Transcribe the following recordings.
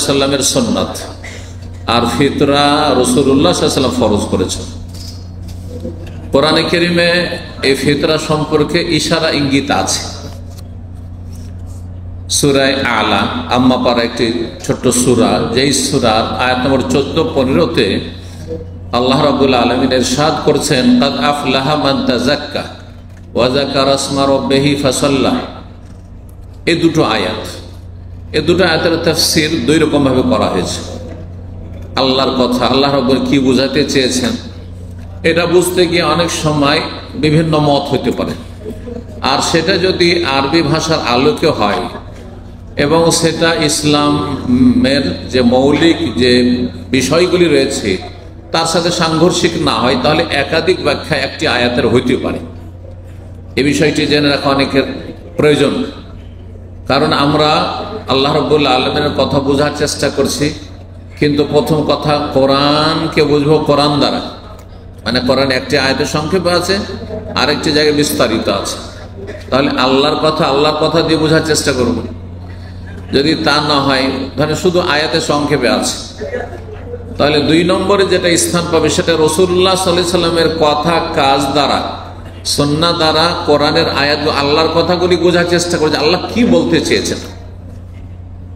সাল্লামের সুন্নাত, আর ফিতরা রাসূলুল্লাহ সাল্লাল্লাহু আলাইহি ওয়াসাল্লাম ফরজ করেছেন। কোরআনে কারীমে এই ফিতরা সম্পর্কে ইশারা ইঙ্গিত আছে। সূরা আলা আম্মা পারা একটি ছোট্ট সূরা, যেই সূরার আয়াত নম্বর 14-15-তে আল্লাহ রাব্বুল আলামিন ইরশাদ করছেন, কাদ আফলাহা মান তাযাক্কা ওয়া যাকারা ইসমা রাব্বিহি ফাসাল্লা। এই দুটো আয়াতের তাফসীর দুই রকম ভাবে করা হয়েছে। আল্লাহর কথা, আল্লাহ রাব্বুল কি বোঝাতে চেয়েছেন এটা বুঝতে গিয়ে অনেক সময় বিভিন্ন মত হতে পারে, আর সেটা যদি আরবি ভাষার আলোকে হয় এবং সেটা ইসলামের যে মৌলিক যে বিষয়গুলি রয়েছে তার সাথে সাংঘর্ষিক না হয়, তাহলে একাধিক ব্যাখ্যা একটি আয়াতের হইতে পারে। এই বিষয়টি জেনে রাখা অনেকের প্রয়োজন, কারণ আমরা আল্লাহ রাব্বুল আলামিনের কথা বোঝার চেষ্টা করছি, কিন্তু প্রথম কথা কোরআনকে বুঝবো কোরআন দ্বারা, মানে কোরআন একটি আয়াতের সংক্ষেপে আছে, আরেকটি জায়গায় বিস্তারিত আছে। তাহলে আল্লাহর কথা দিয়ে বোঝার চেষ্টা করব। যদি তা না হয়, ধরেন শুধু আয়াতের সংক্ষেপে আছে, তাহলে 2 নম্বরে যেটা স্থান পাবে সেটা রাসূলুল্লাহ সাল্লাল্লাহু আলাইহি ওয়াসাল্লামের কথা কাজ দ্বারা, সুন্নাহ দ্বারা কোরআনের আয়াত আল্লাহর কথাগুলি বোঝার চেষ্টা করে যে আল্লাহ কি বলতে চেয়েছেন,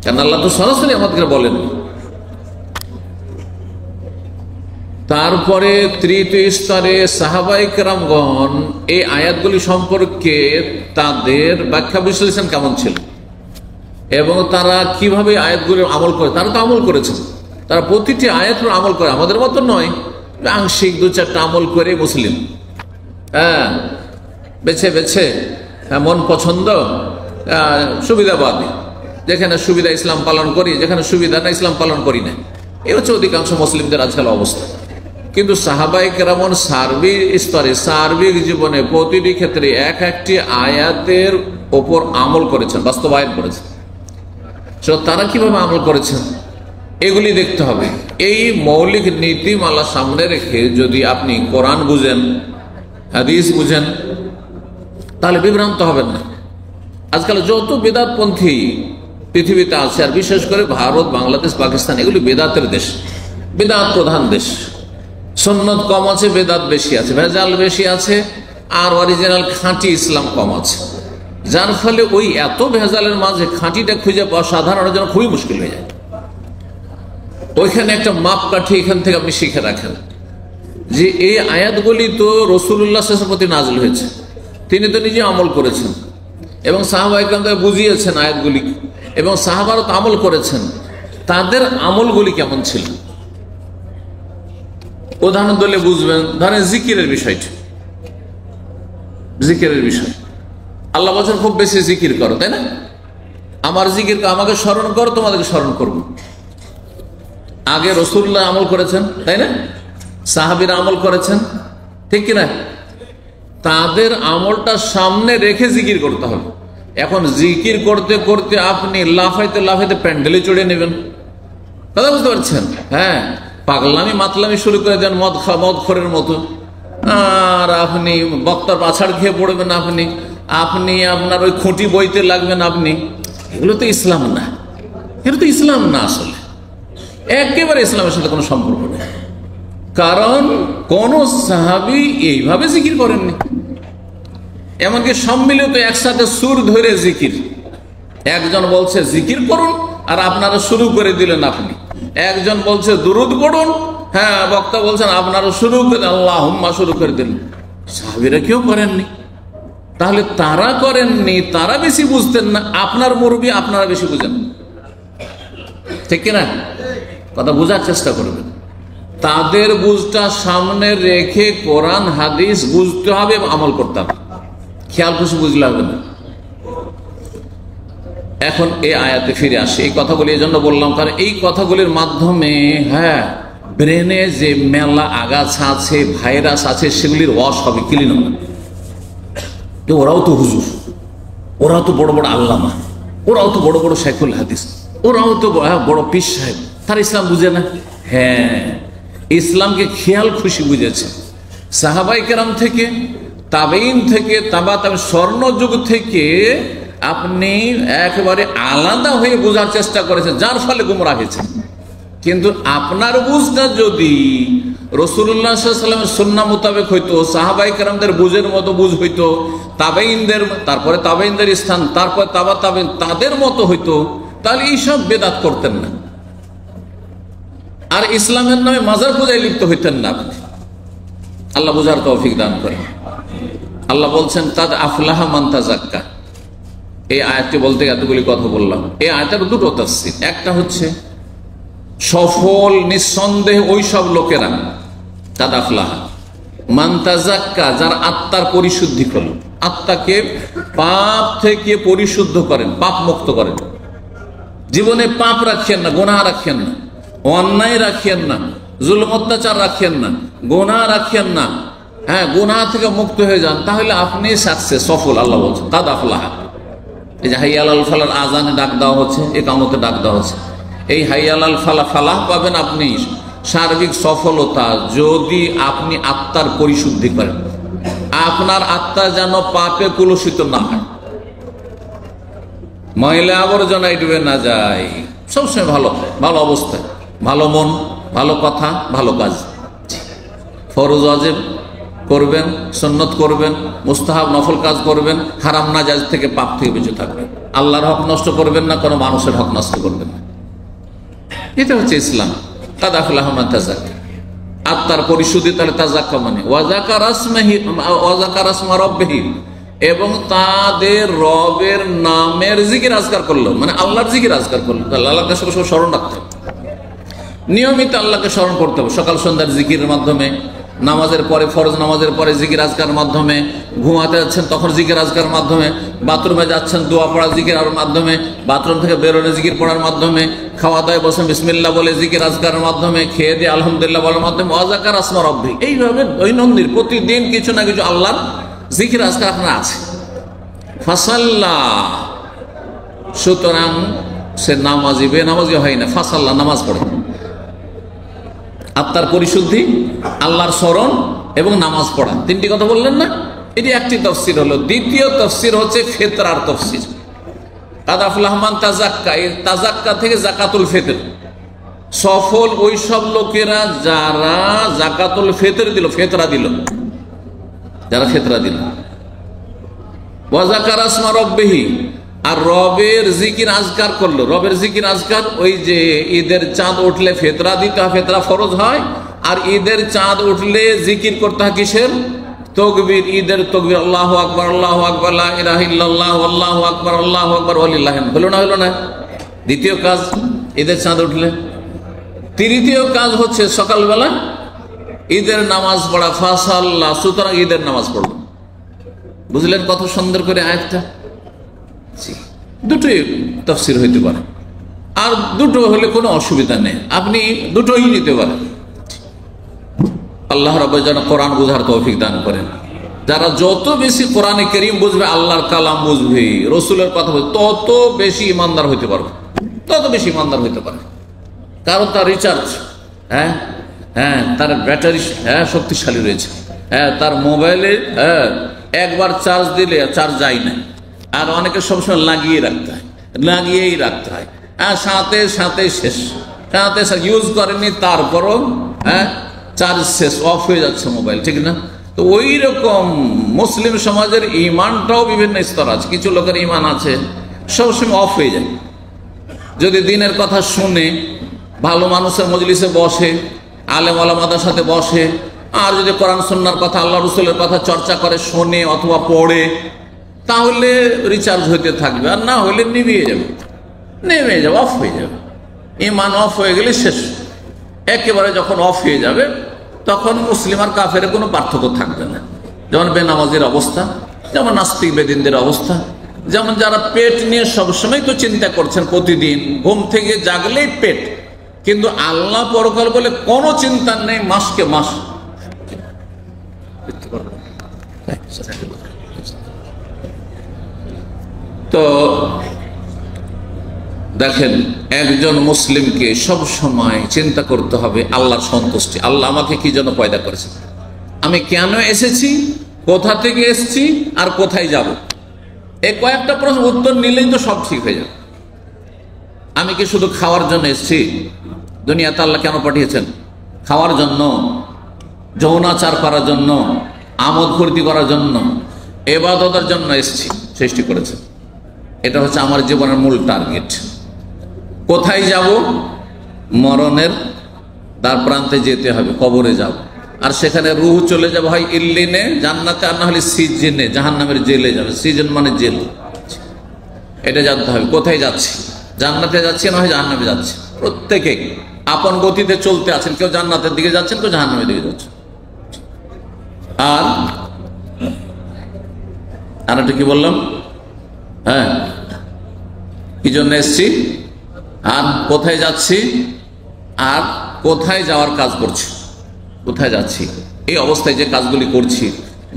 কারণ আল্লাহ তো সরাসরি আমাদেরকে বলেন। তারপরে তৃতীয় স্তরে সাহাবায়ে কেরামগণ এই আয়াতগুলি সম্পর্কে তাদের ব্যাখ্যা বিশ্লেষণ কেমন ছিল এবং তারা কিভাবে আয়াতগুলি আমল করে। তারা তো আমল করেছেন, তারা প্রতিটি আয়াত আমল করে, আমাদের মতো নয় আংশিক 2-4টা আমল করে মুসলিম, বেছে মন পছন্দ সুবিধাবাদী, যেখানে সুবিধা ইসলাম পালন করি, যেখানে সুবিধা না ইসলাম পালন করি না। এই হচ্ছে অধিকাংশ মুসলিমদের আজকাল অবস্থা। কিন্তু সাহাবায়ে কেরাম সার্বিক স্তরে, সার্বিক জীবনে প্রতিটি ক্ষেত্রে একটি আয়াতের ওপর আমল করেছেন, বাস্তবায়ন করেছেন। তারা কিভাবে আমল করেছেন এগুলি দেখতে হবে। এই মৌলিক নীতিমালা সামনে রেখে যদি আপনি কোরআন বুঝেন, হাদিস বুঝেন, তাহলে বিভ্রান্ত হবেন না। আজকাল যত বেদাতপন্থী পৃথিবীতে আছে, আর বিশেষ করে ভারত, বাংলাদেশ, পাকিস্তান, এগুলি বেদাতের দেশ, বেদাত প্রধান দেশ। সুন্নত কম আছে, বেদাত বেশি আছে, ভেজাল বেশি আছে, আর অরিজিনাল খাঁটি ইসলাম কম আছে। যার ফলে ওই এত ভেজালের মাঝে খাঁটিটা খুঁজে পাওয়া সাধারণের জন্য খুবই মুশকিল হয়ে যায়। ওইখানে একটা মাপকাঠি এখান থেকে আপনি শিখে রাখেন যে এই আয়াতগুলি তো রাসূলুল্লাহ সাল্লাল্লাহু আলাইহি ওয়াসাল্লামের প্রতি নাযিল হয়েছে, তিনি তো নিজে আমল করেছেন এবং সাহাবায়ে কেরামকে বুঝিয়েছেন আয়াতগুলি, এবং সাহাবারা তো আমল করেছেন। তাদের আমলগুলি কেমন ছিল উদাহরণ দিলে বুঝবেন। ধরেন জিকিরের বিষয়টি, জিকিরের বিষয় আল্লাহ বলেন খুব বেশি জিকির করো, তাই না? আমার জিকির আমাকে স্মরণ করো, তোমাদেরকে স্মরণ করবো। আগে রাসূলুল্লাহ আমল করেছেন, তাই না? সাহাবীরা আমল করেছেন, ঠিক কিনা? তাদের আমলটা সামনে রেখে জিকির করতে হবে। এখন জিকির করতে করতে আপনি লাফাইতে প্যান্ডেলে চড়ে নেবেন, কথা বুঝতে পারছেন? হ্যাঁ, পাগলামি মাতলামি শুরু করে দেন মদখোরের মতো, আর আপনি বক্তার পাছাড় খেয়ে পড়বেন, আপনি আপনার ওই খুঁটি বইতে লাগবেন আপনি। এগুলো তো ইসলাম না, এগুলো তো ইসলাম না, আসলে একেবারে ইসলামের সাথে কোনো সম্পর্ক নেই। কারণ কোন সাহাবী এইভাবে জিকির করেননি। এমনকি সম্মিলিত একসাথে সুর ধরে জিকির, একজন বলছে জিকির করুন আর আপনারা শুরু করে দিলেন, আপনি একজন বলছে দুরুদ পড়ুন, হ্যাঁ বক্তা বলছেন আপনারা শুরু করে আল্লাহুম্মা শুরু করে দিলেন। সাহাবীরা কেউ করেননি। তাহলে তারা করেননি, তারা বেশি বুঝতেন না, আপনার মুরব্বি আপনারা বেশি বুঝেন, ঠিক কিনা? কথা বোঝার চেষ্টা করবেন। তাদের বুঝটা সামনে রেখে কোরআন হাদিস বুঝতে হবে এবং আমল করতে হবে, খেয়াল খুশি বুঝলে হবে না। এখন এই আয়াতে ফিরে আসে। এই কথাগুলি এই জন্য বললাম, কারণ এই কথাগুলির মাধ্যমে ব্রেনে যে মেলা আগাছা আছে, ভাইরাস আছে, সেগুলির ওয়াশ হবে, ক্লিন হবে। ওরাও তো হুজুর, ওরাও তো বড় বড় আল্লামা, ওরাও তো বড় বড় শাইখুল হাদিস, ওরাও তো বড় পীর সাহেব, তারা ইসলাম বুঝে না? হ্যাঁ, ইসলামকে খেয়াল খুশি বুঝেছে। সাহাবায়ে কেরাম থেকে, তাবেঈন থেকে, তাবা তাবে স্বর্ণযুগ থেকে আপনি একেবারে আলাদা হয়ে বোঝার চেষ্টা করেছেন, যার ফলে গুমরাহ হয়েছে। কিন্তু আপনার বুঝটা যদি রাসূলুল্লাহ সাল্লাল্লাহু আলাইহি ওয়াসাল্লামের সুন্নাহ মোতাবেক হইতো, সাহাবায়ে কেরামদের বুঝের মতো বুঝ হইতো, তাবেঈনদের, তারপরে তাবেঈনদের স্থান, তারপর তাবেঈন তাদের মতো হইতো, তাহলে এইসব বেদাত করতেন না, আর ইসলামের নামে মাজার পূজায় লিপ্ত হইতেন না আপনি। আল্লাহ বুঝার তৌফিক দান করেন। আল্লাহ বলছেন কাদ আফলাহা মান তাযাক্কা। এই আয়াতটি বলতে এতগুলি কথা বললাম। এই আয়াতের দুটো তাফসীর। একটা হচ্ছে সফল নিঃসন্দেহ ওই সব লোকেরা, কাদ আফলাহা মান তাযাক্কা, যার আত্মার পরিশুদ্ধি করল, আত্মাকে পাপ থেকে পরিশুদ্ধ করেন, পাপ মুক্ত করেন। জীবনে পাপ রাখেন না, গুনাহ রাখেন না, অন্যায় রাখেন না, জুলুম অত্যাচার রাখেন না, গুনাহ রাখেন না, হ্যাঁ, গুনাহ থেকে মুক্ত হয়ে যান, তাহলে আপনি সাকসেস, সফল। আল্লাহ বলছেন কাদ আফলাহা। এই যে হাইয়া আলাল ফালার আজানে ডাক দেওয়া হচ্ছে, ইকামতে ডাক দেওয়া হচ্ছে, এই হাইয়া আলাল ফালাহ, ফালাহ পাবেন আপনি, সার্বিক সফলতা, যদি আপনি আত্মার পরিশুদ্ধি করেন, আপনার আত্মা যেন পাপে কলুষিত না হয়, ময়লা আবর্জনায় ডুবে না যায়, সবসময় ভালো ভালো অবস্থায়, ভালো মন, ভালো কথা, ভালো কাজ, ফরজ ওয়াজিব করবেন, সুন্নত করবেন, মুস্তাহাব নফল কাজ করবেন, হারাম নাজায়েজ থেকে, পাপ থেকে বেঁচে থাকবেন, আল্লাহর হক নষ্ট করবেন না, কোনো মানুষের হক নষ্ট করবেন না। এটা হচ্ছে ইসলাম। কাদ আফলাহা মান তাযাক্কা, আত্মার পরিশুদ্ধি। তাহলে তাযাক্কা মানে ওয়াযাকারা ইসমা রাব্বিহি, এবং তাদের রবের নামের জিকির আজকার করলো, মানে আল্লাহর জিকির আজকার করলো। আল্লাহকে সব স্মরণ রাখতে হবে, নিয়মিত আল্লাহকে স্মরণ করতে হবে, সকাল সন্ধ্যার জিকিরের মাধ্যমে, নামাজের পরে, ফরজ নামাজের পরে জিকির আজকার মাধ্যমে, ঘুমাতে যাচ্ছেন তখন জিকির আজকার মাধ্যমে, বাথরুমে যাচ্ছেন দোয়া পড়া জিকির মাধ্যমে, বাথরুম থেকে বেরোলে জিকির পড়ার মাধ্যমে, খাওয়া দাওয়ায় বসে বিসমিল্লাহ বলে জিকির আজকারের মাধ্যমে, খেয়ে দিয়ে আলহামদুলিল্লাহ বলার মাধ্যমে, ওয়াযাকারা ইসমা রাব্বিহি। এইভাবে দৈনন্দিন প্রতিদিন কিছু না কিছু আল্লাহর জিকির আজকার আপনার আছে। ফাসাল্লা, সুতরাং সে নামাজি, বেনামাজি হয় না, ফাসাল্লা, নামাজ পড়ে। আত্মার পরিশুদ্ধি, আল্লাহর স্মরণ এবং নামাজ পড়া, তিনটি কথা বললেন না? এটি একটি তাফসীর হলো। দ্বিতীয় তাফসীর হচ্ছে ফিতরার তাফসীর। কাদ আফলাহা মান তাযাক্কা, এই তাযাক্কা থেকে যাকাতুল ফিতর। সফল ওই সব লোকেরা যারা যাকাতুল ফিতর দিল, ফিতরা দিল, যারা ফিতরা দিল। ওয়াযাকারা ইসমা রাব্বিহি, আর রবের জিকির আজকার করলো। রবের জিকির আজকার, ওই যে ঈদের চাঁদ উঠলে ফিতরা দিতে হয়, ফিতরা ফরজ হয়, আর ঈদের চাঁদ উঠলে জিকির করতে হয় কিসের? তকবীর, ঈদের তকবীর, আল্লাহু আকবার, আল্লাহু আকবার, লা ইলাহা ইল্লাল্লাহ, আল্লাহু আকবার, আল্লাহু আকবার, ওয়ালিল্লাহিল হামদ। হলো না? হলো না? দ্বিতীয় কাজ ঈদের চাঁদ উঠলে। তৃতীয় কাজ হচ্ছে সকালবেলা ঈদের নামাজ পড়া, ফাসাল্লাহ, সুতরাং ঈদের নামাজ পড়লো। বুঝলেন কত সুন্দর করে আয়াতটা? দুটোই তাফসীর হইতে পারে, আর দুটো হলে কোনো অসুবিধা নেই, আপনি দুটোই নিতে পারেন। আল্লাহ রাব্বুল যেন কোরআন বুঝার তৌফিক দান করেন। যারা যত বেশি কোরআনে কারীম বুঝবে, আল্লাহর কালাম বুঝবে, রসুলের কথা বুঝবে, তত বেশি ইমানদার হইতে পারবে, তত বেশি ইমানদার হইতে পারে। কারণ তার রিচার্জ, হ্যাঁ হ্যাঁ, তার ব্যাটারি শক্তিশালী রয়েছে, হ্যাঁ, তার মোবাইলে একবার চার্জ দিলে চার্জ যায় না, আর অনেকে সবসময় লাগিয়ে রাখতে হয়, লাগিয়েই রাখতে হয়, সাথে সাথে শেষ, সাথে ইউজ করেনি, তারপরও চার্জ শেষ, অফ হয়ে যাচ্ছে মোবাইল, ঠিক না? তো ওই রকম মুসলিম সমাজের ইমানটাও বিভিন্ন স্তর আছে। কিছু লোকের ইমান আছে সবসময় অফ হয়ে যায়। যদি দিনের কথা শুনে, ভালো মানুষের মজলিসে বসে, আলেম ওলামাদের সাথে বসে, আর যদি কোরআন সুন্নাহর কথা, আল্লাহ রসুলের কথা চর্চা করে, শোনে অথবা পড়ে, তাহলে রিচার্জ হইতে থাকবে, আর না হলে নিভিয়ে যাবে, নেমে যাবে, অফ হয়ে যাবে। ইমান অফ হয়ে গেলে শেষ। একেবারে যখন অফ হয়ে যাবে, তখন মুসলিম আর কাফের কোনো পার্থক্য থাকবে না। যেমন বেনামাজির অবস্থা, যেমন নাস্তিক বেদিনদের অবস্থা, যেমন যারা পেট নিয়ে সবসময় তো চিন্তা করছেন, প্রতিদিন ঘুম থেকে জাগলেই পেট, কিন্তু আল্লাহ পরকাল বলে কোনো চিন্তা নেই, মাসকে মাস। তো দেখেন, একজন মুসলিমকে সব সময় চিন্তা করতে হবে আল্লাহর সন্তুষ্টি। আল্লাহ আমাকে কি জন্য পয়দা করেছেন, আমি কেন এসেছি, কোথা থেকে এসেছি, আর কোথায় যাব। এই কয়েকটা প্রশ্ন উত্তর নিলেই তো সব ঠিক হয়ে যাবে। আমি কি শুধু খাওয়ার জন্য এসেছি? দুনিয়াতে আল্লাহ কেন পাঠিয়েছেন? খাওয়ার জন্য, যৌনাচার করার জন্য, আমোদ ফুর্তি করার জন্য, ইবাদতের জন্য এসেছি, সৃষ্টি করেছেন। এটা হচ্ছে আমার জীবনের মূল টার্গেট। কোথায় যাব? মরণের দ্বার প্রান্তে যেতে হবে, কবরে যাব। আর সেখানে রুহ চলে যাবে হয় ইল্লিনে, জান্নাতে, আর না হলে সিজনে, জাহান্নামের জেলে যাবে। সিজন মানে জেল। এটা জানতে হবে কোথায় যাচ্ছি। জান্নাতে যাচ্ছি না হয় জাহান্নামে যাচ্ছি। প্রত্যেকে আপন গতিতে চলতে আছেন, কেউ জান্নাতের দিকে যাচ্ছেন, কেউ জাহান্নামের দিকে যাচ্ছেন। আর এটা কি বললাম? হ্যাঁ, কি জন্য এসছি, আর কোথায় যাচ্ছি, আর কোথায় যাওয়ার কাজ করছি, কোথায় যাচ্ছি, এই অবস্থায় যে কাজগুলি করছি,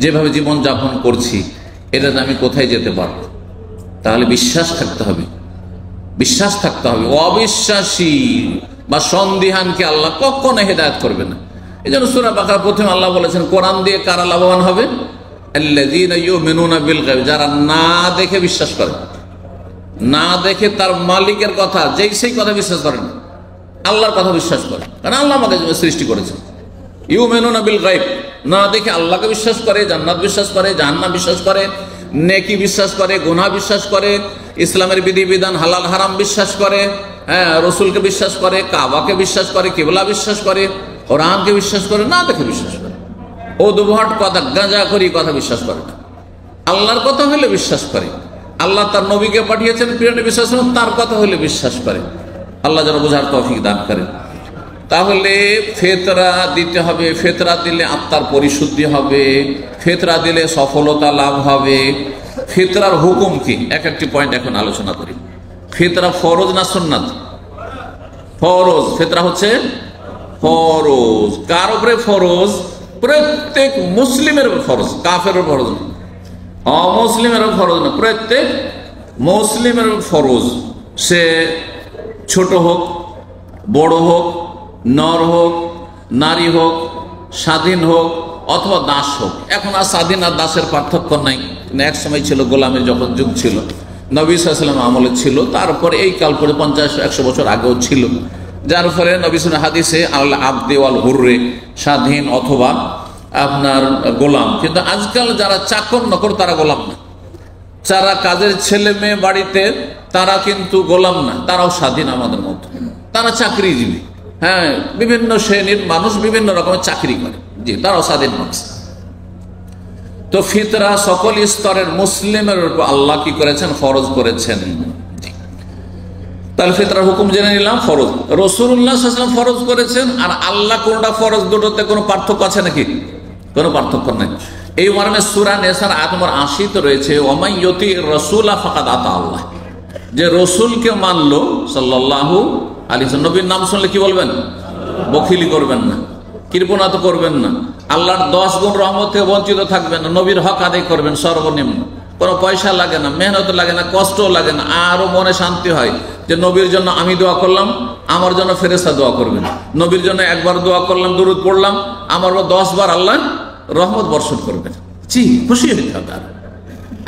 যেভাবে জীবন যাপন করছি, এটাতে আমি কোথায় যেতে পারব। তাহলে বিশ্বাস থাকতে হবে, বিশ্বাস থাকতে হবে। অবিশ্বাসী বা সন্দিহানকে আল্লাহ কখনো হেদায়েত করবে না। এই জন্য সূরা বাকারা প্রথমে আল্লাহ বলেছেন, কোরআন দিয়ে কারা লাভবান হবে? আল্লাযীনা ইউমিনুনা বিল গায়ব, যারা না দেখে বিশ্বাস করে, না দেখে তার মালিকের কথা, যেই সেই কথা বিশ্বাস করে না, আল্লাহর কথা বিশ্বাস করে। কারণ আল্লাহ আমাকে সৃষ্টি করেছেন। ইউমিনুনা বিল গায়ব, না দেখে আল্লাহকে বিশ্বাস করে, জান্নাত বিশ্বাস করে, জাহান্নাম বিশ্বাস করে, নেকি বিশ্বাস করে, গুনাহ বিশ্বাস করে, ইসলামের বিধিবিধান হালাল হারাম বিশ্বাস করে, হ্যাঁ, রসুলকে বিশ্বাস করে, কাবাকে বিশ্বাস করে, কিবলা বিশ্বাস করে, কোরআনকে বিশ্বাস করে, না দেখে বিশ্বাস করে। উদ্ভট কথা, গাঁজাখড়ি কথা বিশ্বাস করে না। আল্লাহর কথা হলে বিশ্বাস করে, আল্লাহ তার নবীকে পাঠিয়েছেন, প্রিয় নবী সাল্লাল্লাহু আলাইহি ওয়াসাল্লাম, তার কথা হলে বিশ্বাস করে। আল্লাহ যেন বোঝার তৌফিক দান করেন। তাহলে ফেতরা দিতে হবে। ফেতরা দিলে আত্মার পরিশুদ্ধি হবে, ফেতরা দিলে সফলতা লাভ হবে। ফেতরার হুকুম কি, এক একটি পয়েন্ট এখন আলোচনা করি। ফেতরা ফরজ না সুন্নাত? ফরজ। ফেতরা হচ্ছে ফরজ। কার উপরে ফরজ? প্রত্যেক মুসলিমের ফরজ, কাফের ফরজ না, অমুসলিমের ফরজ না, প্রত্যেক মুসলিমের ফরজ। সে ছোট হোক, বড় হোক, নর হোক, নারী হোক, স্বাধীন হোক অথবা দাস হোক। এখন আর স্বাধীন আর দাসের পার্থক্য নাই। এক সময় ছিল গোলামের যখন যুগ ছিল, নবী সাল্লাল্লাহু আলাইহি ওয়াসাল্লাম আমলে ছিল, তারপরে এই কাল করে 50-100 বছর আগেও ছিল। যার ফলে নবী সাল্লাল্লাহু হাদিসে আল আবদে ওয়াল হুররে, স্বাধীন অথবা আপনার গোলাম। কিন্তু আজকাল যারা চাকর নকর তারা গোলাম না, যারা কাজের ছেলে মেয়ে বাড়িতে তারা কিন্তু গোলাম না, তারাও স্বাধীন আমাদের মতো, তারা চাকরিজীবী। হ্যাঁ, বিভিন্ন শ্রেণীর মানুষ বিভিন্ন রকমের চাকরি করে, জি, তারাও স্বাধীন মানুষ। তো ফিতরা সকল স্তরের মুসলিমের উপর আল্লাহ কি করেছেন? ফরজ করেছেন। তাহলে ফিতরার হুকুম জেনে নিলাম, ফরজ। রাসূলুল্লাহ সাল্লাল্লাহু আলাইহি ওয়াসাল্লাম ফরজ করেছেন, আর আল্লাহ কোনটা ফরজ, দুটোতে কোনো পার্থক্য আছে নাকি? কোনো পার্থক্য নেই। এই মর্মে সূরা নিসার আয়াত নম্বর 80 তে রয়েছে, ওয়ামাই ইউতির রাসূলা ফাকাদ আতা আল্লাহ। যে রসুলকে মানলো সাল্লাল্লাহু আলাইহি ওয়াসাল্লাম, নবীর নাম শুনলে কি বলবেন? বখিলি করবেন না, কৃপণতা তো করবেন না, আল্লাহর 10 গুণ রহমত থেকে বঞ্চিত থাকবেন না, নবীর হক আদায় করবেন সর্বনিম্ন। কোনো পয়সা লাগে না, মেহনত লাগে না, কষ্ট লাগে না, আরো মনে শান্তি হয় যে নবীর জন্য আমি দোয়া করলাম, আমার জন্য ফেরেশতা দোয়া করবেন। নবীর জন্য একবার দোয়া করলাম, দুরূদ পড়লাম, আমার 10 বার আল্লাহ রহমত বর্ষণ করবেন। জি, খুশি হতে হবে,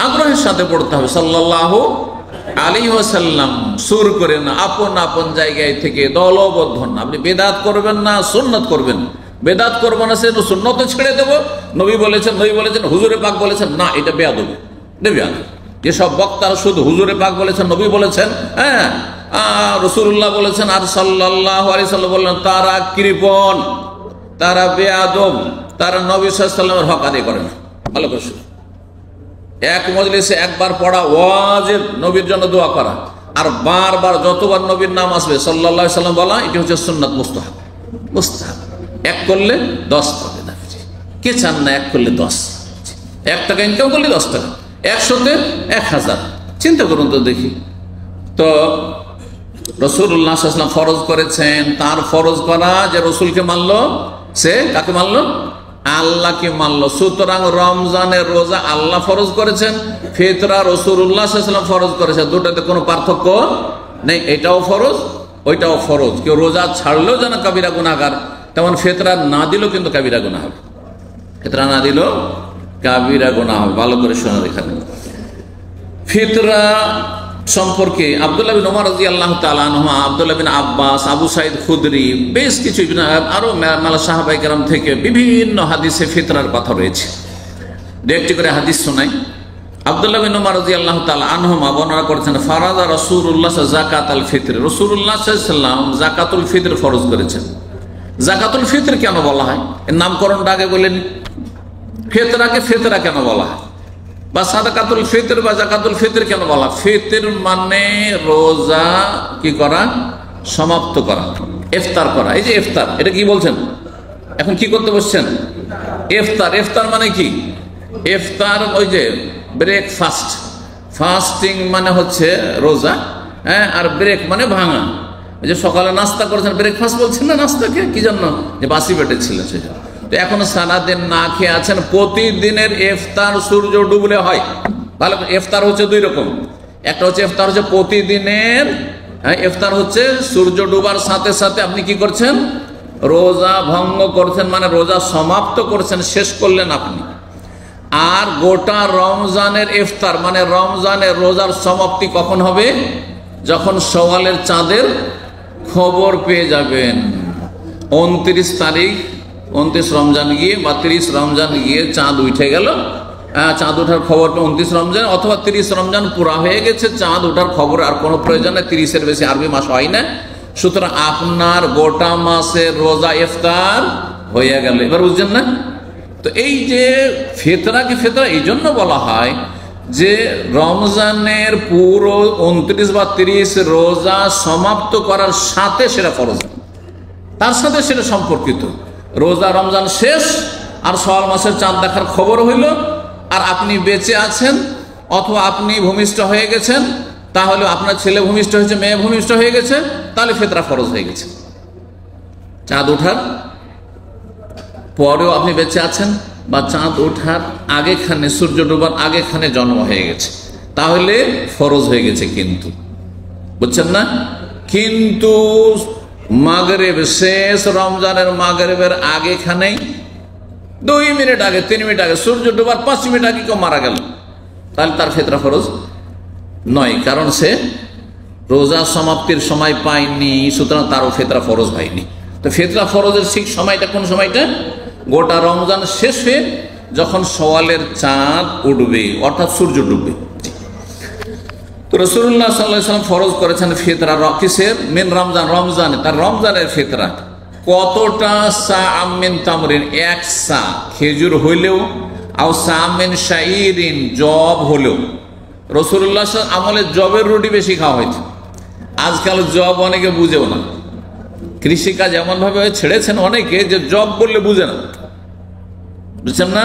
আগ্রহের সাথে পড়তে হবে সাল্লাল্লাহু আলাইহি ওয়াসাল্লাম, সুর করে না, আপন আপন জায়গায় থেকে দলবদ্ধ না। আপনি বেদাত করবেন না, সুন্নাত করবেন। বেদাত করবেন না, সে সুন্নাত ছেড়ে দেবো, নবী বলেছেন, হুজুরে পাক বলেছেন, না, এটা বেয়াদবি, বেয়াদবি। যেসব বক্তারা শুধু হুজুরে পাক বলেছেন, নবী বলেছেন, হ্যাঁ, রাসূলুল্লাহ বলেছেন, আর সাল্লাল্লাহু আলাইহি ওয়াসাল্লাম বললেন, তারা কৃপণ, তারা বেয়াদব, তারা নবী সাল্লাল্লাহু আলাইহি ওয়াসাল্লামের হক আদায় করে না। ভালো করে শুনুন, এক মজলিসে একবার পড়া ওয়াজিব, নবীর জন্য দোয়া করা, আর বারবার যতবার নবীর নাম আসবে সাল্লাল্লাহু আলাইহি ওয়াসাল্লাম বলা, এটা হচ্ছে সুন্নাত, মুস্তাহাব। মুস্তাহাব এক করলে 10 পাবে না। কে চান না এক করলে 10? 1 টাকা ইনকাম করলে 10 টাকা, 100-তে 1000। চিন্তা করুন তো দেখি। তো রাসূলুল্লাহ সাল্লাল্লাহু আলাইহি ওয়াসাল্লাম ফরজ করেছেন, তার ফরজ করা যে রসুলকে মানলো, সে কাকে মানলো? আল্লাহকে মানলো। সুতরাং রমজানের রোজা আল্লাহ ফরজ করেছেন, ফিতরা রাসূলুল্লাহ সাল্লাল্লাহু আলাইহি ওয়াসাল্লাম ফরজ করেছেন, দুটোতে কোনো পার্থক্য নেই। এটাও ফরজ, ওইটাও ফরজ। কেউ রোজা ছাড়লেও যেন কাবিরা গুনাহগার, তেমন ফিতরা না দিলেও কিন্তু কাবিরা গুনাহ হবে। ফিতরা না দিলেও কাবিরা গুনাহ হবে। ভালো করে শোনার এখানে। ফিতরা সম্পর্কে আব্দুল্লাহ বিন ওমর রাদিয়াল্লাহু তাআলা আনহুমা, আব্দুল্লাহ বিন আব্বাস, আবু সাঈদ খুদরি, বেশ কিছু আরো মেলা সাহাবায়ে কেরাম থেকে বিভিন্ন হাদিসে ফিতরার কথা রয়েছে। একটি করে হাদিস শোনাই। আব্দুল্লাহ বিন ওমর রাদিয়াল্লাহু তাআলা আনহুমা বর্ণনা করেছেন, ফারাদা রাসূলুল্লাহ যাকাতাল ফিতর, রাসূলুল্লাহ সাল্লাল্লাহু আলাইহি ওয়াসাল্লাম যাকাতুল ফিতর ফরজ করেছেন। যাকাতুল ফিতর কেন বলা হয়, এর নামকরণটা আগে বলেন। ফিতরাকে ফিতরা কেন বলা হয়, বা সাদাকাতুল ফিতর বা যাকাতুল ফিতর কেন বলা? ফিতর মানে রোজা কি করা, সমাপ্ত করা, ইফতার করা। এই যে ইফতার, এটা কি বলছেন? এখন কি করতে বসছেন? ইফতার। ইফতার মানে কি? ইফতার ওই যে ব্রেকফাস্ট, ফাস্টিং মানে হচ্ছে রোজা, হ্যাঁ, আর ব্রেক মানে ভাঙা। ওই যে সকালে নাস্তা করেছেন, ব্রেকফাস্ট বলছেন না নাস্তাকে, কি জন্য? যে বাসি পেটে ছিলেন সেজন্য। তো এখন সারাদিন না খেয়ে আছেন, প্রতিদিনের ইফতার সূর্য ডুবলে হয়। ভালো, ইফতার হচ্ছে দুই রকম। একটা হচ্ছে ইফতার হচ্ছে প্রতিদিনের, হ্যাঁ, ইফতার হচ্ছে সূর্য ডুবার সাথে সাথে আপনি কি করছেন, রোজা ভঙ্গ করছেন, মানে রোজা সমাপ্ত করছেন, শেষ করলেন আপনি। আর গোটা রমজানের ইফতার মানে রমজানের রোজার সমাপ্তি কখন হবে? যখন শওয়ালের চাঁদের খবর পেয়ে যাবেন। 29 তারিখ, 29 রমজান গিয়ে বা 30 রমজান গিয়ে চাঁদ উঠে গেল, চাঁদ ওঠার খবর 29 রমজান অথবা 30 রমজান পুরা হয়ে গেছে, চাঁদ ওঠার খবর আর কোনো প্রয়োজন নেই, 30-এর বেশি আরবি মাস হয় না। সুতরাং আপনার গোটা মাসের রোজা ইফতার হয়ে গেল। এবার বুঝছেন না? তো এই যে ফিতরাকে ফিতরা এই জন্য বলা হয় যে রমজানের পুরো 29 বা 30 রোজা সমাপ্ত করার সাথে সেটা ফরজ, তার সাথে সেটা সম্পর্কিত। রোজা রমজান শেষ আর শাওয়াল মাসের চাঁদ দেখার খবর হইল, আর আপনি বেঁচে আছেন অথবা আপনি ভূমিষ্ঠ হয়ে গেছেন, তাহলে আপনার ছেলে ভূমিষ্ঠ হয়েছে, মেয়ে ভূমিষ্ঠ হয়ে গেছে, তাহলে ফিতরা ফরজ হয়ে গেছে। চাঁদ ওঠার পরেও আপনি বেঁচে আছেন বা চাঁদ ওঠার আগেখানে, সূর্য ডোবার আগেখানে জন্ম হয়ে গেছে, তাহলে ফরজ হয়ে গেছে। কিন্তু বুঝছেন না? কিন্তু মাগরিব শেষ, রমজানের মাগরিবের আগেখানেই 2 মিনিট আগে, 3 মিনিট আগে, সূর্য ডোবার 5 মিনিট আগে কেউ মারা গেল, তাহলে তার ফিতরা ফরজ নয়, কারণ সে রোজা সমাপ্তির সময় পায়নি, সুতরাং তারও ফিতরা ফরজ হয়নি। তো ফিতরা ফরজের ঠিক সময়টা কোন সময়টা? গোটা রমজান শেষে যখন শওয়ালের চাঁদ উঠবে, অর্থাৎ সূর্য ডুববে। তো রাসূলুল্লাহ সাল্লাল্লাহু আলাইহি ওয়াসাল্লাম ফরজ করেছেন ফিতরা কিসের? মিন রমজান, রমজানে, তার রমজানের ফিতরা। কতটা? সাআম মিন তামরিন, 1 সা খেজুর হইলেও, আও সাআম মিন শাইরিন, জব হলেও। রাসূলুল্লাহ আমলে জবের রুটি বেশি খাওয়া হয়েছে। আজকাল জব অনেকে বুঝেও না, কৃষিকাজ এমন ভাবে ছেড়েছেন অনেকে যে জব বললে বুঝে না, বুঝছেন না?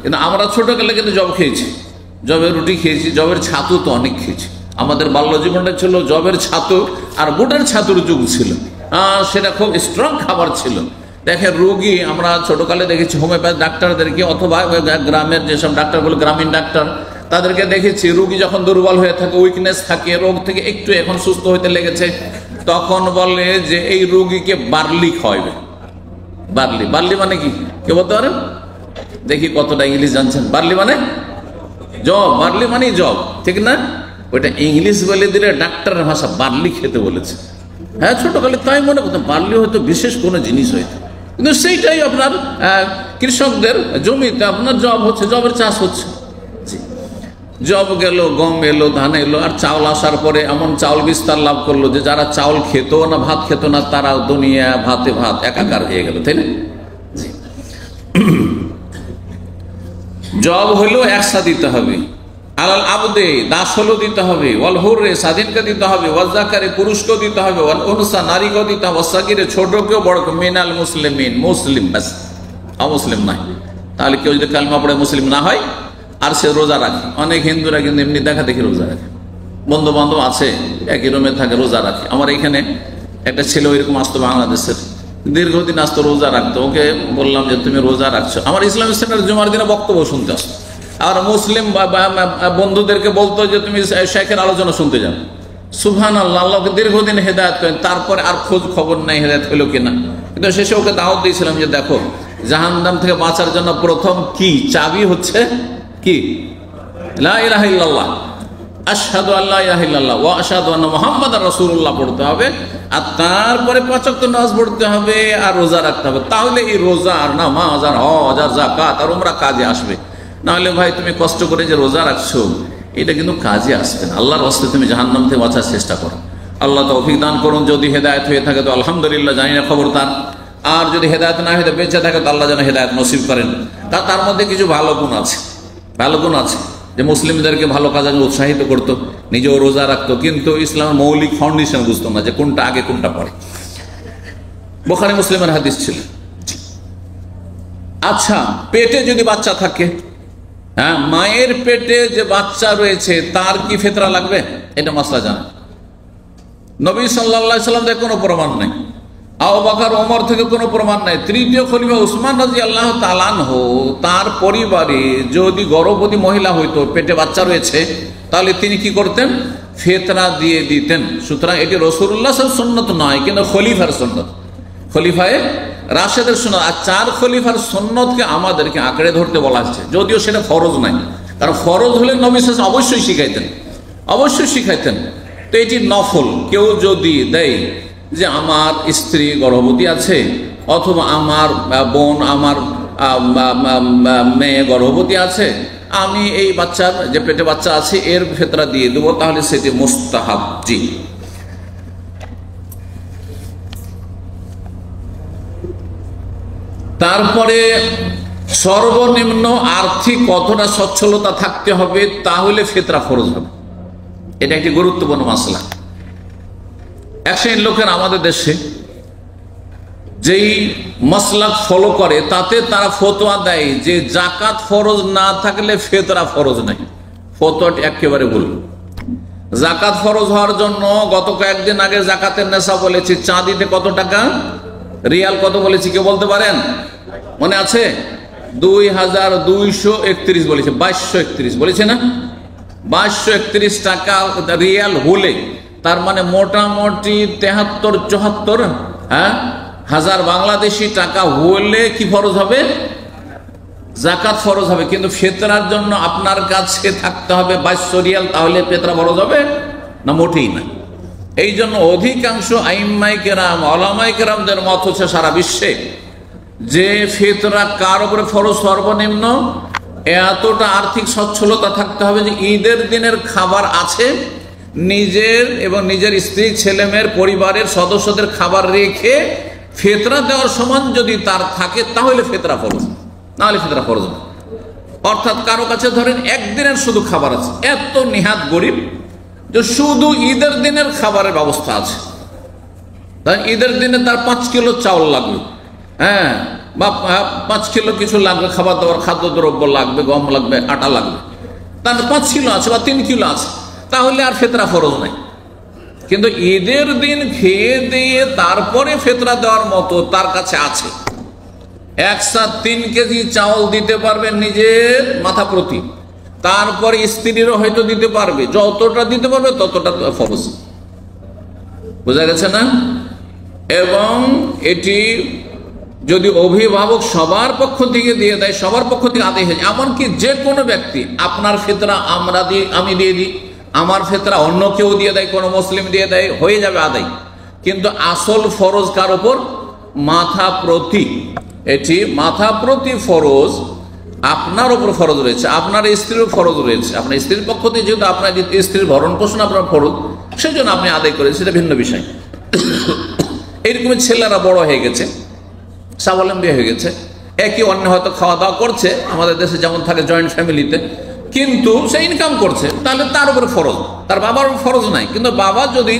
কিন্তু আমরা ছোটকালে কিন্তু জব খেয়েছি, জবের রুটি খেয়েছি, জবের ছাতু তো অনেক খেয়েছি। আমাদের বাল্য জীবনটা ছিল জবের ছাতু আর বুটের ছাতুর যুগ ছিল, সেটা খুব স্ট্রং খাবার ছিল। দেখেন রোগী আমরা ছোটকালে দেখেছি হোমিওপ্যাথি ডাক্তারদেরকে, অথবা গ্রামের যেসব ডাক্তারগুলো গ্রামীণ ডাক্তার, তাদেরকে দেখেছি রোগী যখন দুর্বল হয়ে থাকে, উইকনেস থাকে, রোগ থেকে একটু এখন সুস্থ হইতে লেগেছে, তখন বলে যে এই রোগীকে বার্লি খাওয়াবে। বার্লি, বার্লি মানে কি কে বলতে পারেন? দেখি কতটা ইংলিশ জানছেন। বার্লি মানে জব, বার্লি মানে জব, ঠিক না? ওইটা ইংলিশ বলে দিলে ডাক্তারের ভাষা বার্লি খেতে বলেছে। হ্যাঁ, ছোটকালে তাই মনে করতাম বার্লি হয়তো বিশেষ কোনো জিনিস হয়তো, কিন্তু সেইটাই আপনার কৃষকদের জমিতে আপনার জব হচ্ছে, জবের চাষ হচ্ছে। জব গেল, গম এলো, ধান এলো, আর চাউল আসার পরে এমন চাউল বিস্তার লাভ করলো যে যারা চাউল খেত না, ভাত খেত না, তারা দুনিয়া ভাতে ভাত একাকার হয়ে গেল, তাই না? জব হইলেও 1 সা দিতে হবে, আলাল আবদে দাস হলেও দিতে হবে, ওয়াল হুররে স্বাধীনকে দিতে হবে, ওয়াল যাকারে পুরুষকেও দিতে হবে, ওয়াল উনসা নারীকেও দিতে হবে, সাগিরে ছোটকেও বড়কেও, মিনাল মুসলিমিন, মুসলিম ব্যাস, অমুসলিম নাই। তাহলে কেউ যদি কালমা পড়ে মুসলিম না হয় আর সে রোজা রাখে, অনেক হিন্দুরা কিন্তু এমনি দেখা দেখি রোজা রাখে, বন্ধু বান্ধব আছে একই রুমে থাকে, রোজা রাখে। আমার এখানে একটা ছেলে ওইরকম আসতো বাংলাদেশের, দীর্ঘদিন আসতো, রোজা রাখতো। ওকে বললাম যে তুমি রোজা রাখছো, আমার ইসলামিক সেন্টার জুমার দিনে বক্তব্য শুনতে আসতো, আর মুসলিম বন্ধুদেরকে বলতো যে তুমি শেখের আলোচনা শুনতে যাও। সুবহানাল্লাহ, আল্লাহকে দীর্ঘদিন হেদায়েত করেন, তারপরে আর খোঁজ খবর নাই হেদায়েত হইলো কিনা। কিন্তু শেষে ওকে দাওয়াত দিয়েছিলাম যে দেখো জাহান্নাম থেকে বাঁচার জন্য প্রথম কি চাবি হচ্ছে কি? লা ইলাহা ইল্লাল্লাহ। আশহাদু আল্লা ইলাহা ইল্লাল্লাহ ওয়া আশহাদু আন্না মুহাম্মাদার রাসূলুল্লাহ পড়তে হবে, আর তারপরে 5 ওয়াক্ত নামাজ পড়তে হবে আর রোজা রাখতে হবে। তাহলে এই রোজা আর নামাজ আর হজ আর যাকাত আর উমরা কাজে আসবে। না হলে ভাই তুমি কষ্ট করে যে রোজা রাখছো এটা কিন্তু কাজে আসবে না। আল্লাহর রাস্তে তুমি জাহান্নাম থেকে বাঁচার চেষ্টা করো। আল্লাহ তৌফিক দান করুন। যদি হেদায়েত হয়ে থাকে তো আলহামদুলিল্লাহ, জানি না খবরদার। আর যদি হেদায়েত না হয়ে বেঁচে থাকে তো আল্লাহ যেন হেদায়েত নসিব করেন। তার মধ্যে কিছু ভালো গুণ আছে, ভালো গুণ আছে যে মুসলিমদেরকে ভালো কাজে উৎসাহিত করতো, নিজেও রোজা রাখতো, কিন্তু ইসলামের মৌলিক ফাউন্ডেশন বুঝতো না যে কোনটা আগে কোনটা পরে। বুখারী মুসলিমের হাদিস ছিল। আচ্ছা, পেটে যদি বাচ্চা থাকে, হ্যাঁ, মায়ের পেটে যে বাচ্চা রয়েছে তার কি ফিতরা লাগবে? এটা মাসলা জানা। নবী সাল্লাল্লাহু আলাইহি ওয়াসাল্লাম থেকে কোনো প্রমাণ নাই, আবু বকর ওমর থেকে কোনো প্রমাণ নাই। তৃতীয় খলিফা উসমান রাদিয়াল্লাহু তাআলা আনহু তার পরিবারে যদি গর্ভবতী মহিলা হইতো, পেটে বাচ্চা রয়েছে, তাহলে তিনি কি করতেন? ফিতরা দিয়ে দিতেন। সুতরাং এটি রাসূলুল্লাহ সাল্লাল্লাহু আলাইহি ওয়াসাল্লাম সুন্নাত নয়, কিন্তু খলিফার সুন্নাত, খলিফায়ে রাশেদের সুন্নাত। আর 4 খলিফার সুন্নতকে আমাদেরকে আঁকড়ে ধরতে বলা হচ্ছে, যদিও সেটা ফরজ নাই। কারণ ফরজ হলে নবী সাল্লাল্লাহু আলাইহি ওয়াসাল্লাম অবশ্যই শিখাইতেন, অবশ্যই শিখাইতেন। তো এটি নফল। কেউ যদি দেয় যে আমার স্ত্রী গর্ভবতী আছে, অথবা আমার বোন, আমার মেয়ে গর্ভবতী আছে, আমি এই বাচ্চার যে পেটে বাচ্চা আছে এর ফিতরা দিয়ে দেবো, তাহলে সেটি মুস্তাহাব। জি। তারপরে সর্বনিম্ন আর্থিক কতটা সচ্ছলতা থাকতে হবে, তাহলে ফিতরা ফরজ হবে। এটা একটি গুরুত্বপূর্ণ মাসলা। এক শ্রেণীর লোকের আমাদের দেশে যেই মাসলাক ফলো করে, তাতে তারা ফতোয়া দেয় যে যাকাত ফরজ না থাকলে ফিতরা ফরজ নাই। ফতোয়াটি একেবারে ভুল। যাকাত ফরজ হওয়ার জন্য গত কয়েকদিন আগে যাকাতের নেশা বলেছি, চাঁদিতে কত টাকা, রিয়াল কত বলেছি, কেউ বলতে পারেন? মনে আছে? 2231 বলেছে, 2231 বলেছে না? 2231 টাকা রিয়াল হলে তার মানে মোটামুটি 73-74 হাজার বাংলাদেশি টাকা হলে কি ফরজ হবে? যাকাত ফরজ হবে। কিন্তু ফিতরার জন্য আপনার কাছে থাকতে হবে 2200 রিয়াল, তাহলে ফিতরা ফরজ হবে না? মোটেই না। এই জন্য অধিকাংশ আইম্মায়ে কেরাম, ওলামায়ে কেরামদের মত হচ্ছে সারা বিশ্বে যে ফিতরা কার উপরে ফরজ? সর্বনিম্ন এতটা আর্থিক সচ্ছলতা থাকতে হবে যে ঈদের দিনের খাবার আছে, নিজের এবং নিজের স্ত্রী, ছেলে মেয়ের, পরিবারের সদস্যদের খাবার রেখে ফিতরা দেওয়ার সমান যদি তার থাকে, তাহলে ফিতরা ফরজ, নাহলে ফিতরা ফরজ না। অর্থাৎ কারো কাছে ধরেন একদিনের শুধু খাবার আছে, এত নিহাত গরিব যে শুধু ঈদের দিনের খাবারের ব্যবস্থা আছে, তাই ঈদের দিনে তার 5 কিলো চাউল লাগবে, হ্যাঁ, বা 5 কিলো কিছু লাগবে, খাবার দাবার খাদ্যদ্রব্য লাগবে, গম লাগবে, আটা লাগবে, তার 5 কিলো আছে বা 3 কিলো আছে, তাহলে আর ফিতরা ফরজ নাই। কিন্তু ঈদের দিন খেয়ে দিয়ে তারপরে ফিতরা দেওয়ার মতো তার কাছে আছে, একসাথে 3 কেজি চাউল দিতে পারবে নিজের মাথা প্রতি, তারপরে স্ত্রীরও হয়তো দিতে পারবে, যতটা দিতে পারবে ততটা ফরজ। বোঝা গেছে না? এবং এটি যদি অভিভাবক সবার পক্ষ থেকে দিয়ে দেয়, সবার পক্ষ থেকে আদায় হয়ে যায়, এমনকি যে কোনো ব্যক্তি, আপনার ফিতরা আমি দিয়ে দিই, আমার ফিতরা অন্য কেউ দিয়ে দেয়, কোনো মুসলিম দিয়ে দেয়, হয়ে যাবে আদায়। কিন্তু আসল ফরজ কার উপর? মাথা প্রতি। এটি মাথা প্রতি ফরজ আপনার উপর ফরজ রয়েছে, আপনার স্ত্রীর ফরজ রয়েছে। আপনার স্ত্রীর পক্ষ থেকে যেহেতু আপনার স্ত্রীর ভরণ পোষণ আপনার ফরজ, সেই জন্য আপনি আদায় করেছেন, সেটা ভিন্ন বিষয়। এইরকম ছেলেরা বড় হয়ে গেছে, স্বাবলম্বী হয়ে গেছে, একই অন্য হয়তো খাওয়া দাওয়া করছে, আমাদের দেশে যেমন থাকে জয়েন্ট ফ্যামিলিতে, কিন্তু সে ইনকাম করছে, তাহলে তার উপরে ফরজ, তার বাবার ফরজ নাই। কিন্তু বাবা যদি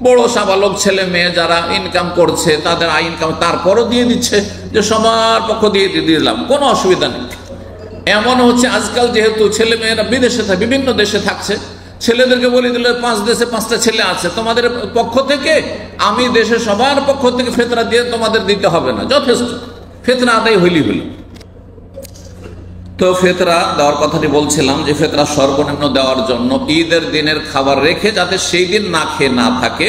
বড় সাবালক ছেলে মেয়ে যারা ইনকাম করছে, তাদের আয় ইনকাম তারপরও দিয়ে দিচ্ছে, যে সবার পক্ষ দিয়ে দিলাম, কোনো অসুবিধা নেই। এমন হচ্ছে আজকাল যেহেতু ছেলে মেয়েরা বিদেশে থাকে, বিভিন্ন দেশে থাকছে, ছেলেদেরকে বলে দিল 5 দেশে 5টা ছেলে আছে, তোমাদের পক্ষ থেকে আমি দেশে সবার পক্ষ থেকে ফিতরা দিয়ে তোমাদের দিতে হবে না, যথেষ্ট, ফিতরা আদায় হইলি হইল। তো ফিতরা দেওয়ার কথাটি বলছিলাম যে ফিতরা সর্বনিম্ন দেওয়ার জন্য ঈদের দিনের খাবার রেখে, যাতে সেই দিন না খেয়ে না থাকে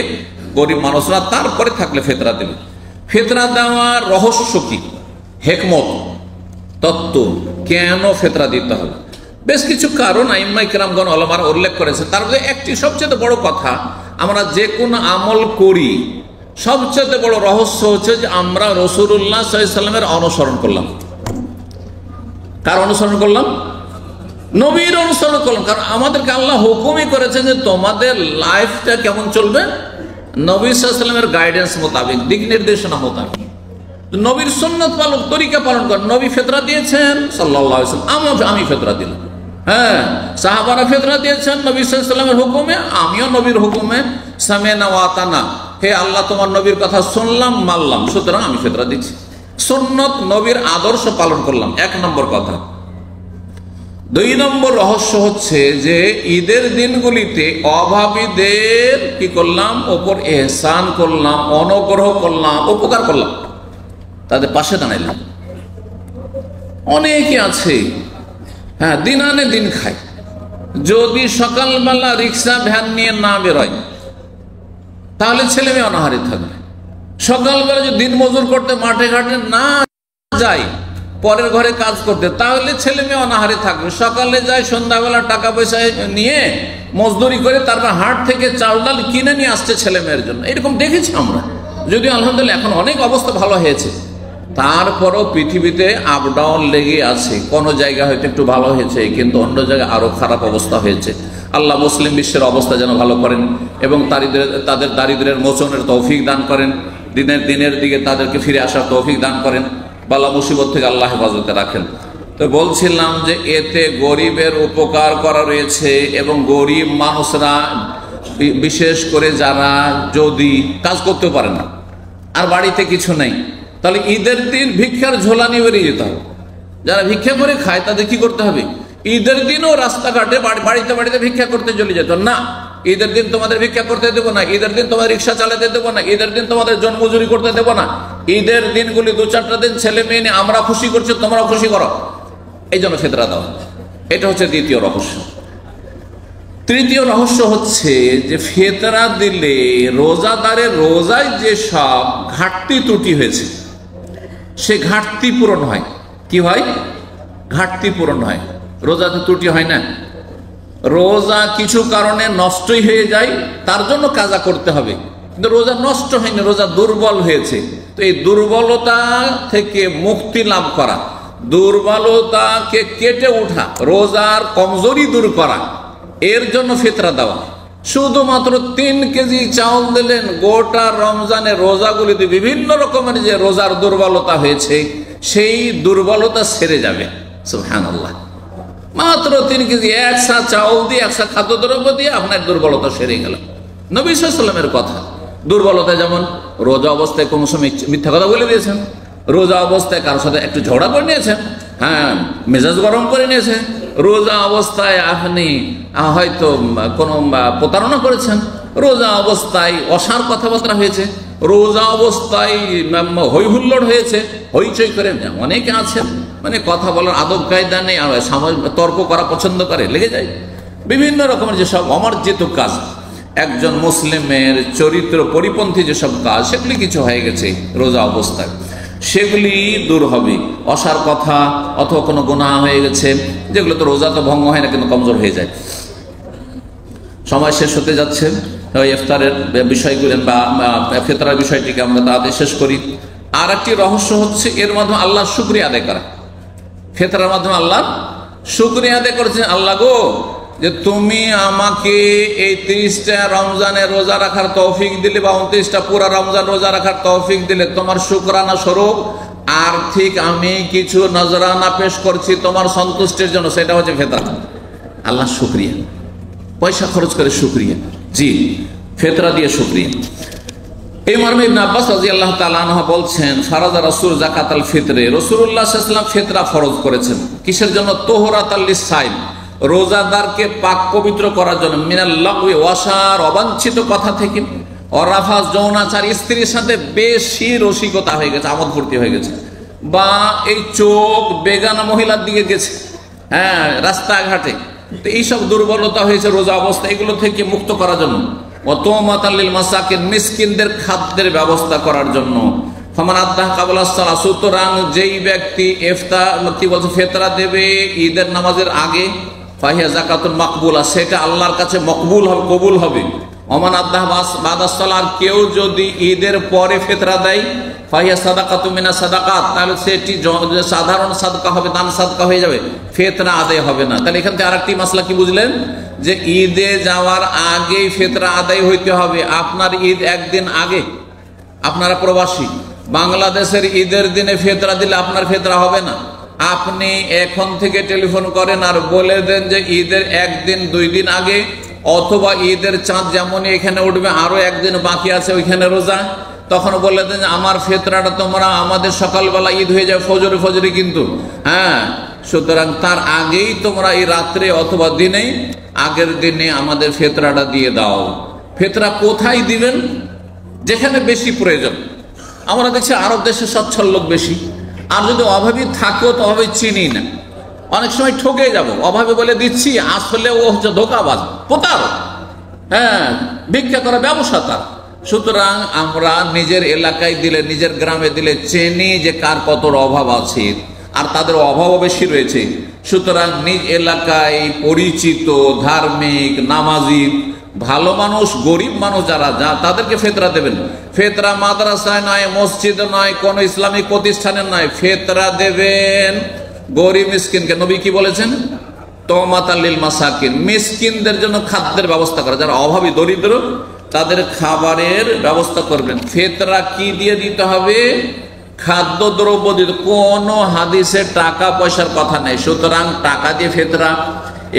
গরিব মানুষরা, তারপরে থাকলে ফিতরা দেবে। ফিতরা দেওয়ার রহস্য কি, হেকমত, তত্ত্ব, কেন ফিতরা দিতে হবে? বেশ কিছু কারণ আইম্মায়ে কেরামগণ ওলামারা উল্লেখ করেছে। তার মধ্যে একটি সবচেয়ে বড় কথা, আমরা যে কোনো আমল করি সবচেয়ে বড় রহস্য হচ্ছে যে আমরা রাসূলুল্লাহ সাল্লাল্লাহু আলাইহি ওয়াসাল্লামের অনুসরণ করলাম। কার অনুসরণ করলাম? নবীর অনুসরণ করলাম। কারণ আমাদেরকে আল্লাহ হুকুমই করেছেন যে তোমাদের লাইফটা কেমন চলবে, নবী সাল্লাল্লাহু আলাইহি ওয়াসাল্লামের গাইডেন্স মোতাবেক, দিক নির্দেশনা মোতাবেক, নবীর সুন্নাত পালন, তরিকা পালন করেন। নবী ফিতরা দিয়েছেন সাল্লাল্লাহু আলাইহি ওয়াসাল্লাম, আমি ফিতরা দিলাম। হ্যাঁ, সাহাবারা ফিতরা দিয়েছেন নবী সাল্লাল্লাহু আলাইহি ওয়াসাল্লামের হুকুমে, আমিও নবীর হুকুমে সামিনা ওয়া আতানা, হে আল্লাহ তোমার নবীর কথা শুনলাম মানলাম, সুতরাং আমি ফিতরা দিচ্ছি। সুন্নত নবীর আদর্শ পালন করলাম, এক নম্বর কথা। দুই নম্বর রহস্য হচ্ছে যে ঈদের দিনগুলিতে অভাবীদের কি করলাম, ওপর ইহসান করলাম, অনুগ্রহ করলাম, উপকার করলাম, তাদের পাশে দাঁড়াইলাম। অনেকে আছে হ্যাঁ দিন আনে দিন খায়, যদি সকালবেলা রিক্সা ভ্যান নিয়ে না বেরোয় তাহলে ছেলে মেয়ে অনাহারে থাকবে। সকালবেলা যদি দিন মজুর করতে মাঠে ঘাটে না যায়, পরের ঘরে কাজ করতে, তাহলে ছেলে মেয়ে অনাহারে থাকবে। সকালে যায়, সন্ধ্যাবেলা টাকা পয়সা নিয়ে মজদুরি করে তারপর হাট থেকে চাল ডাল কিনে নিয়ে আসছে ছেলে মেয়ের জন্য। এরকম দেখেছি আমরা, যদিও আলহামদুলিল্লাহ এখন অনেক অবস্থা ভালো হয়েছে, তারপরও পৃথিবীতে আপ ডাউন লেগে আছে। কোনো জায়গায় হয়তো একটু ভালো হয়েছে, কিন্তু অন্য জায়গায় আরো খারাপ অবস্থা হয়েছে। আল্লাহ মুসলিম বিশ্বের অবস্থা যেন ভালো করেন এবং তাদের দারিদ্রের মোচনের তৌফিক দান করেন, দিনের দিকে তাদেরকে ফিরে আসার তৌফিক দান করেন, বালা মুসিবত থেকে আল্লাহ হেফাজতে রাখেন। তো বলছিলাম যে এতে গরিবের উপকার করা রয়েছে এবং গরিব মানুষরা, বিশেষ করে যারা যদি কাজ করতে পারে না আর বাড়িতে কিছু নেই, তাহলে ঈদের দিন ভিক্ষার ঝোলা নিয়ে বেরিয়ে যেতে হবে। যারা ভিক্ষা করে খায় তাদের কি করতে হবে? ঈদের দিনও রাস্তাঘাটে বাড়িতে বাড়িতে ভিক্ষা করতে চলে যেত না। ঈদের দিন তোমাদের ভিক্ষা করতে দেবো না, ঈদের দিন তোমাদের রিক্সা চালাতে দেবো না, ঈদের দিন তোমাদের জন্মজুরি করতে দেবো না। ঈদের দিনগুলি 2-4টা দিন ছেলে মেয়ে নিয়ে আমরা খুশি করছি, তোমরাও খুশি করো, এই জন্য ফিতরা দাও। এটা হচ্ছে দ্বিতীয় রহস্য। তৃতীয় রহস্য হচ্ছে যে ফিতরা দিলে রোজাদারের রোজায় যে সব ঘাটতি ত্রুটি হয়েছে সে ঘাটতি পূরণ হয়। কি হয়? ঘাটতি পূরণ হয়। রোজাতে ত্রুটি হয় না, রোজা কিছু কারণে নষ্টই হয়ে যায়, তার জন্য কাজা করতে হবে, কিন্তু রোজা নষ্ট হয়নি, রোজা দুর্বল হয়েছে। তো এই দুর্বলতা থেকে মুক্তি লাভ করা, দুর্বলতাকে কেটে ওঠা, রোজার কমজোরি দূর করা, এর জন্য ফিতরা দেওয়া। শুধুমাত্র 3 কেজি চাউল দিলেন, গোটা রমজানের রোজাগুলিতে বিভিন্ন রকমের যে রোজার দুর্বলতা হয়েছে সেই দুর্বলতা সেরে যাবে। সুবহানাল্লাহ, মাত্র 3 কেজি, 1 সা চাউল দিয়ে, 1 সা খাদ্যদ্রব্য দিয়ে আপনার দুর্বলতা সেরে গেল। নবী সাল্লাল্লাহু আলাইহি ওয়াসাল্লামের কথা, দুর্বলতা যেমন রোজা অবস্থায় কোনো সময় মিথ্যা কথা বলে দিয়েছেন, রোজা অবস্থায় কারোর সাথে একটু ঝগড়া করে নিয়েছেন, হ্যাঁ মেজাজ গরম করে নিয়েছেন, রোজা অবস্থায় আপনি হয়তো কোনো প্রতারণা করেছেন, রোজা অবস্থায় অসার কথাবার্তা হয়েছে, রোজা অবস্থায় হই হুল্লোড় হয়েছে, হইচই করে। অনেকে আছেন মানে কথা বলার আদব কায়দা নেই, তর্ক করা পছন্দ করে, লেগে যায় বিভিন্ন রকমের যেসব অমার্জিত কাজ, একজন মুসলিমের চরিত্র পরিপন্থী যেসব কাজ, সেগুলি কিছু হয়ে গেছে রোজা অবস্থায়, সেগুলি দূর হবে। অসার কথা অথবা কোনো গুনাহ হয়ে গেছে, যেগুলো তো রোজা তো ভঙ্গ হয় না কিন্তু কমজোর হয়ে যায়। সময় শেষ হতে যাচ্ছে, ওই ইফতারের বিষয়গুলি বা ফিতরার বিষয়টিকে আমরা তাড়াতাড়ি শেষ করি। আর একটি রহস্য হচ্ছে এর মাধ্যমে আল্লাহর শুকরিয়া আদায় করা। ফিতরার মাধ্যমে আল্লাহর শুকরিয়া আদায় করেছেন, আল্লাহ গো যে তুমি আমাকে এই 30টা রমজানের রোজা রাখার তৌফিক দিলে বা 29টা পুরা রমজান রোজা রাখার তৌফিক দিলে, তোমার শুকরানা স্বরূপ আর্থিক আমি কিছু নজরানা পেশ করছি তোমার সন্তুষ্টির জন্য, সেটা হচ্ছে ফিতরা। আল্লাহ শুকরিয়া, পয়সা খরচ করে শুকরিয়া, জি ফিতরা দিয়ে শুকরিয়া। এই মর্মে ইবনে আব্বাস রাদিয়াল্লাহু তাআলা আনহু বলছেন, ফারাজা রাসূল যাকাতাল ফিতরে, রাসূলুল্লাহ সাল্লাল্লাহু আলাইহি ওয়াসাল্লাম ফিতরা ফরজ করেছেন। কিসের জন্য? তুহরাতাল লিসাইম, রোজাদারকে পাক পবিত্র করার জন্য, মিনাল লাগওয়ি, ওয়াসার অবাঞ্ছিত কথা থেকে, অরাফাস যৌনাচার, স্ত্রীর সাথে বেশি রসিকতা হয়ে গেছে, আমোদ ফুর্তি হয়ে গেছে, বা এই চোখ বেগানা মহিলার দিকে গেছে, হ্যাঁ রাস্তাঘাটে, তো এইসব দুর্বলতা হয়েছে রোজা অবস্থা, এগুলো থেকে মুক্ত করার জন্য, ওয়াতামাতাল লিল মাসাকিন, মিসকিনদের খাদ্যের ব্যবস্থা করার জন্য। ফামান আদ্দাহ ক্বাবলা সালাত, সুতরাং যেই ব্যক্তি ফিতরা দেবে ঈদের নামাজের আগে ফাহিয়া যাকাতুন মাকবুলা, সেটা আল্লাহর কাছে মকবুল হবে, কবুল হবে। ওমান আদাহ বাদাস-সালাত, কেউ যদি ঈদের পরে ফিতরা দেয়, ফাহিয়া সাদাকাতুম মিনাস সাদাকাত, তাহলে সেটি সাধারণ সাদকা হবে, দান সাদকা হয়ে যাবে, ফিতরা আদায় হবে না। তাহলে এখান থেকে আরেকটি মাসলা কি বুঝলেন, যে ঈদে যাওয়ার আগেই ফিতরা আদায় হইতে হবে। আপনার ঈদ একদিন আগে, আপনারা প্রবাসী, বাংলাদেশের ঈদের দিনে ফিতরা দিলে আপনার ফিতরা হবে না। আপনি এখন থেকে টেলিফোন করেন আর বলে দেন যে ঈদের একদিন 2 দিন আগে, অথবা ঈদের চাঁদ যেমনই এখানে উঠবে আরো একদিন বাকি আছে ওইখানে রোজা, তখন বলে দেন যে আমার ফিতরাটা তোমরা আমাদের সকালবেলা ঈদ হয়ে যায় ফজরে ফজরে, কিন্তু হ্যাঁ, সুতরাং তার আগেই তোমরা এই রাত্রে অথবা দিনে আগের দিনে আমাদের ফিতরাটা দিয়ে দাও। ফিতরা কোথায় দিবেন? যেখানে বেশি প্রয়োজন। আমরা দেখছি আরব দেশে সচ্ছল লোক বেশি, আর যদি অভাবী থাকেও তো অভাবী চিনি না, অনেক সময় ঠকে যাব, অভাবে বলে দিচ্ছি, আসলে ও হচ্ছে ধোঁকাবাজ, পোতার, হ্যাঁ, ভিক্ষা করা ব্যবসা তার। সুতরাং আমরা নিজের এলাকায় দিলে, নিজের গ্রামে দিলে চেনি যে কার কত অভাব আছে, আর তাদের অভাবও বেশি রয়েছে। সুতরাং নিজ এলাকায় পরিচিত ধার্মিক নামাজি ভালো মানুষ, গরিব মানুষ যারা, তাদেরকে ফিতরা দেবেন। ফিতরা মাদ্রাসায় নয়, মসজিদে নয়, কোন ইসলামিক প্রতিষ্ঠানে নয়, ফিতরা দেবেন গরিব মিসকিনকে। নবী কি বলেছেন? তওমাতাল লিল মাসাকিন, মিসকিনদের জন্য খাদ্যের ব্যবস্থা করা, যারা অভাবী দরিদ্র তাদের খাবারের ব্যবস্থা করবেন। ফিতরা কি দিয়ে দিতে হবে? খাদ্য দ্রব্য দিতে, কোন হাদিসে টাকা পয়সার কথা নেই। সুতরাং টাকা দিয়ে ফিতরা,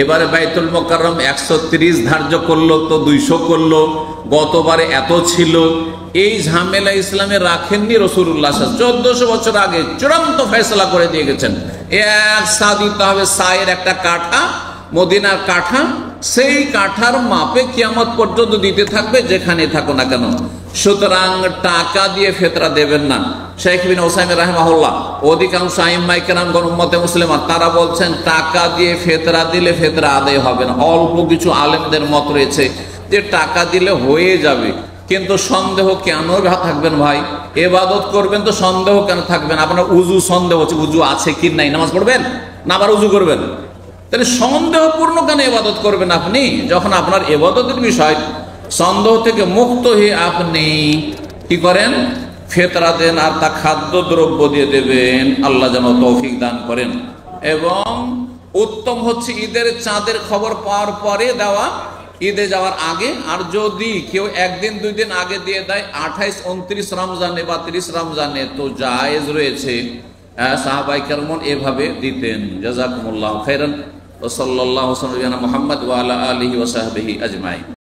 এবারে বাইতুল মোকাররম 130 ধার্য করলো তো 200 করলো, গতবারে এত ছিল, এই ঝামেলা ইসলামে রাখেননি রাসূলুল্লাহ। 1400 বছর আগে চূড়ান্ত ফয়সালা করে দিয়ে গেছেন, এক সা দিতে হবে, সায়ের একটা কাঠা, মদিনার কাঠা, সেই কাঠার মাপে কিয়ামত পর্যন্ত দিতে থাকবে, যেখানে থাকো না কেন। সুতরাং টাকা দিয়ে ফিতরা দেবেন না। শেখ বিন উসাইমিন রাহিমাহুল্লাহ, অধিকাংশ আইম্মায়ে কেরামগণ, উম্মতে মুসলিমা, তারা বলছেন টাকা দিয়ে ফিতরা দিলে ফিতরা আদায় হবে না। অল্প কিছু আলেমদের মত রয়েছে যে টাকা দিলে হয়ে যাবে, কিন্তু সন্দেহ কেন থাকবেন ভাই? ইবাদত করবেন তো সন্দেহ কেন থাকবেন? আপনার উজু সন্দেহ হচ্ছে, উজু আছে কি নাই, নামাজ পড়বেন না আবার উজু করবেন? তাহলে সন্দেহপূর্ণ কেন ইবাদত করবেন আপনি, যখন আপনার ইবাদতের বিষয় সন্দেহ থেকে মুক্ত হয়ে আপনি কি করেন? ফিতরা দেন, আর তা খাদ্য দ্রব্য দিয়ে দেবেন। আল্লাহ যেন তৌফিক দান করেন। এবং উত্তম হচ্ছে ঈদের চাঁদের খবর পাওয়ার পরে দেওয়া, ঈদে যাওয়ার আগে। আর যদি কেউ 1 দিন 2 দিন আগে দিয়ে দেয়, 28, 29 রমজানে বা 30 রমজানে, তো জায়েজ রয়েছে। সাহাবায়ে কেরাম এভাবে দিতেন। জাযাকুমুল্লাহু খাইরান। ওয়া সাল্লাল্লাহু আলা মুহাম্মদ ওয়া আলা আলিহি ওয়া সাহবিহি আজমাইন।